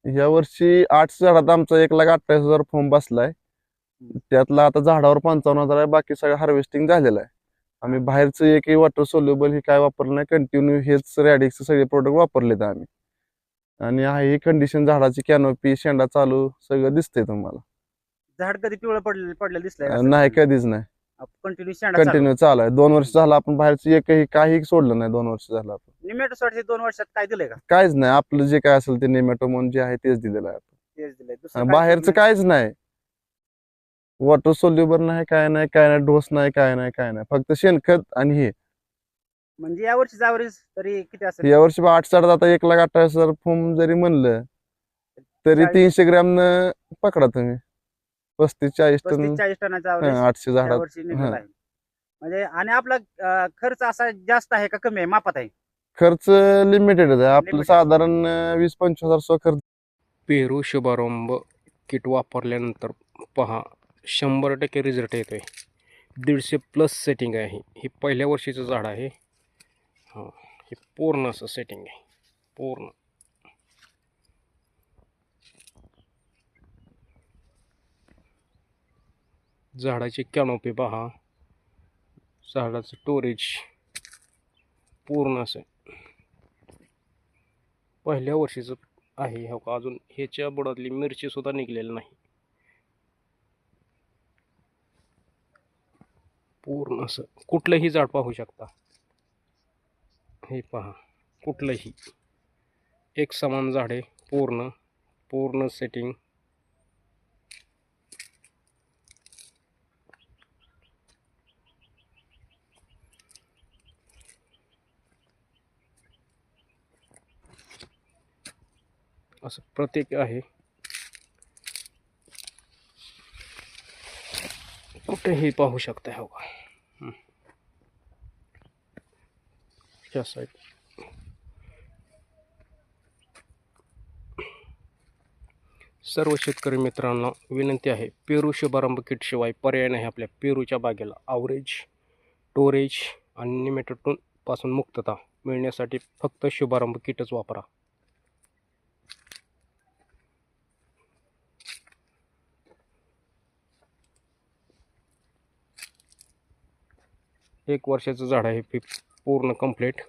या वर्षी 8 झाडात आमचा 1,28,000 फॉर्म बसलाय. त्यातला आता झाडावर 55,000 आहे. बाकी सगळं हार्वेस्टिंग झालेलं आहे. आम्ही बाहेरचं एकही वॉटर सोल्युबल हे काय वापरलं नाही. कंटिन्यू हेच रॅडिक्स सगळे प्रोडक्ट वापरलेत आम्ही. आणि आहे ही कंडिशन झाडाची, कॅनोपी शेंडा चालू सगळं दिसतंय तुम्हाला. झाड कधी पिवळं पडलेलं दिसलंय असं नाही कधीच नाही. कंटिन्यू शेंडा चालू कंटिन्यू चालू आहे. 2 वर्ष झालं आपण बाहेरचं एकही काही सोडलं नाही. 2 वर्ष झालं आपण निमेटोसाइडचे 2 वर्षात काय दिलंय का? काहीच नाही. आपलं जे काय असेल ते नेमॅटोमोन जे आहे तेच दिलेलं आहे आपण. तेच दिलंय, दुसरं काय बाहेरचं केलं नाही? काहीच नाही. वॉटर सोल्युबल नाही, काय नाही, काय नाही, डोस नाही, काय नाही, काय नाही. फक्त शेणखत आणि हे. म्हणजे या वर्षीचा ॲव्हरेज तरी किती असेल? या वर्षी 8 साडात आता 1,28,000 फॉर्म जरी म्हणलं तरी 300 ग्रॅम न पकडा तुम्ही. 35-40 टन 35-40 टनाचा ॲव्हरेज 800 या झाडात. वर्षी निघाला आहे. म्हणजे आणि आपला खर्च असा जास्त आहे का कमी आहे, मापात आहे? खर्च लिमिटेड आहे. आपलं Limited. साधारण 20-25,000 खर्च. पेरू शुभारंभ किट वापरल्यानंतर पहा 100% रिझल्ट येतोय. 150+ सेटिंग आहे. हे पहिल्या वर्षीचं झाड आहे. हां, हे पूर्ण असं सेटिंग आहे, पूर्ण. झाडाची कॅनोपी पहा, झाडाचं स्टोरेज पूर्ण असं पहिल्या वर्षीचं आहे. हो का, अजून ह्याच्या बुडातली मिरची सुद्धा निघलेली नाही. पूर्ण असं कुठलंही झाड पाहू शकता. हे पहा, कुठलंही एक समान झाड आहे. पूर्ण पूर्ण सेटिंग. असं प्रत्येक आहे. कुठेही पाहू शकता. हो का, ह्या साईड. सर्व शेतकरी मित्रांना विनंती आहे, पेरू शुभारंभ किट शिवाय पर्याय नाही आपल्या पेरूच्या बागेला. ॲव्हरेज, स्टोरेज आणि निमेटोड पासून मुक्तता मिळण्यासाठी फक्त शुभारंभ किटच वापरा. 1 वर्षाचं झाड आहे, पूर्ण कंप्लीट.